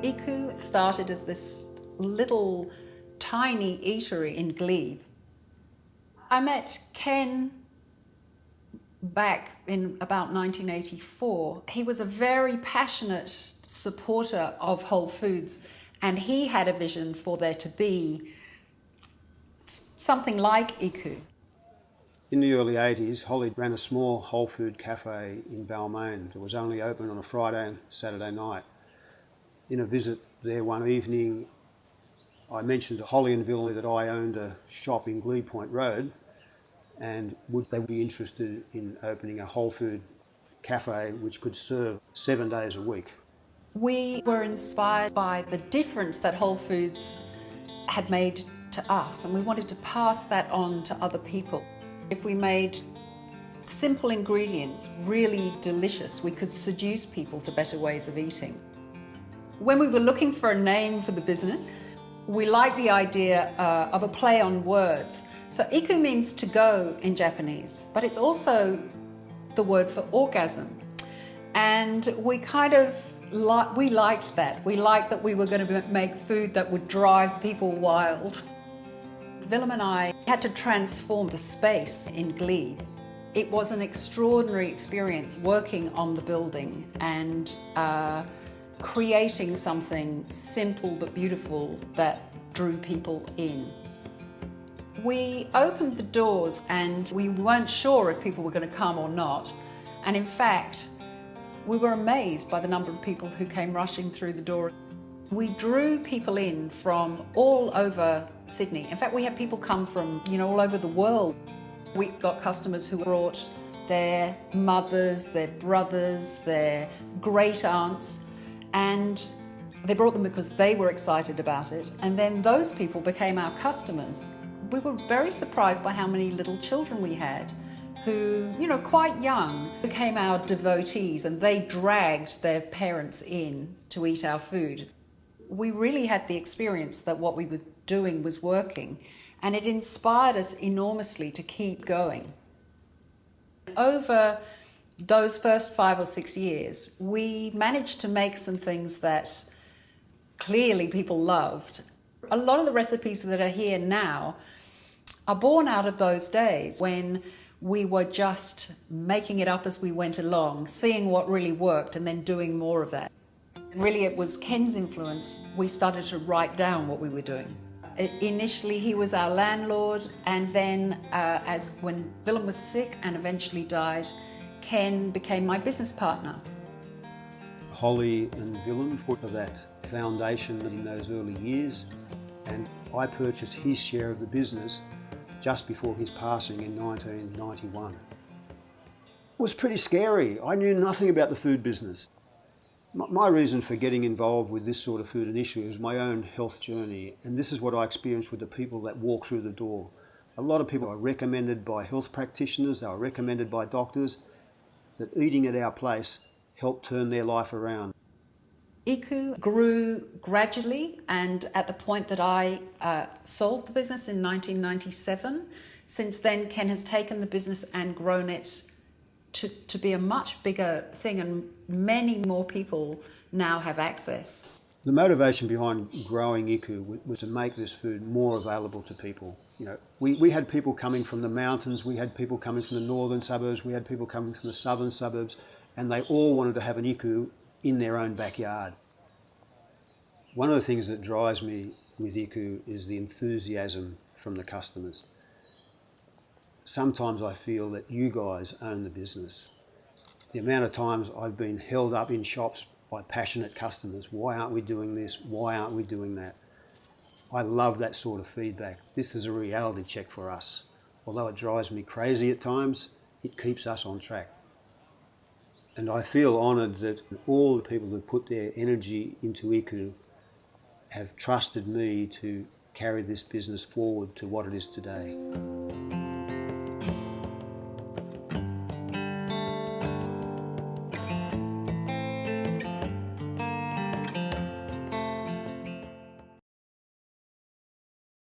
Iku started as this little tiny eatery in Glebe. I met Ken back in about 1984. He was a very passionate supporter of Whole Foods, and he had a vision for there to be something like Iku. In the early 80s, Holly ran a small whole food cafe in Balmain. It was only open on a Friday and Saturday night. In a visit there one evening, I mentioned to Holly and Villan that I owned a shop in Glebe Point Road, and would they be interested in opening a whole food cafe which could serve 7 days a week. We were inspired by the difference that Whole Foods had made to us, and we wanted to pass that on to other people. If we made simple ingredients really delicious, we could seduce people to better ways of eating. When we were looking for a name for the business, we liked the idea of a play on words. So Iku means to go in Japanese, but it's also the word for orgasm. And we kind of we liked that. We liked that we were going to make food that would drive people wild. Willem and I had to transform the space in Glebe. It was an extraordinary experience working on the building and creating something simple but beautiful that drew people in. We opened the doors and we weren't sure if people were going to come or not. And in fact, we were amazed by the number of people who came rushing through the door. We drew people in from all over Sydney. In fact, we had people come from, all over the world. We got customers who brought their mothers, their brothers, their great aunts, and they brought them because they were excited about it. And then those people became our customers. We were very surprised by how many little children we had who, quite young, became our devotees, and they dragged their parents in to eat our food. We really had the experience that what we were doing was working, and it inspired us enormously to keep going. Over those first 5 or 6 years, we managed to make some things that clearly people loved. A lot of the recipes that are here now are born out of those days when we were just making it up as we went along, seeing what really worked and then doing more of that. And really it was Ken's influence. We started to write down what we were doing. Initially he was our landlord, and then when Willem was sick and eventually died, Ken became my business partner. Holly and Villan put that foundation in those early years, and I purchased his share of the business just before his passing in 1991. It was pretty scary. I knew nothing about the food business. My reason for getting involved with this sort of food initially was my own health journey, and this is what I experienced with the people that walk through the door. A lot of people are recommended by health practitioners, they are recommended by doctors, that eating at our place helped turn their life around. Iku grew gradually, and at the point that I sold the business in 1997, since then Ken has taken the business and grown it to be a much bigger thing, and many more people now have access. The motivation behind growing Iku was to make this food more available to people. We had people coming from the mountains, we had people coming from the northern suburbs, we had people coming from the southern suburbs, and they all wanted to have an Iku in their own backyard. One of the things that drives me with Iku is the enthusiasm from the customers. Sometimes I feel that you guys own the business. The amount of times I've been held up in shops by passionate customers. Why aren't we doing this? Why aren't we doing that? I love that sort of feedback. This is a reality check for us. Although it drives me crazy at times, it keeps us on track. And I feel honoured that all the people who put their energy into Iku have trusted me to carry this business forward to what it is today.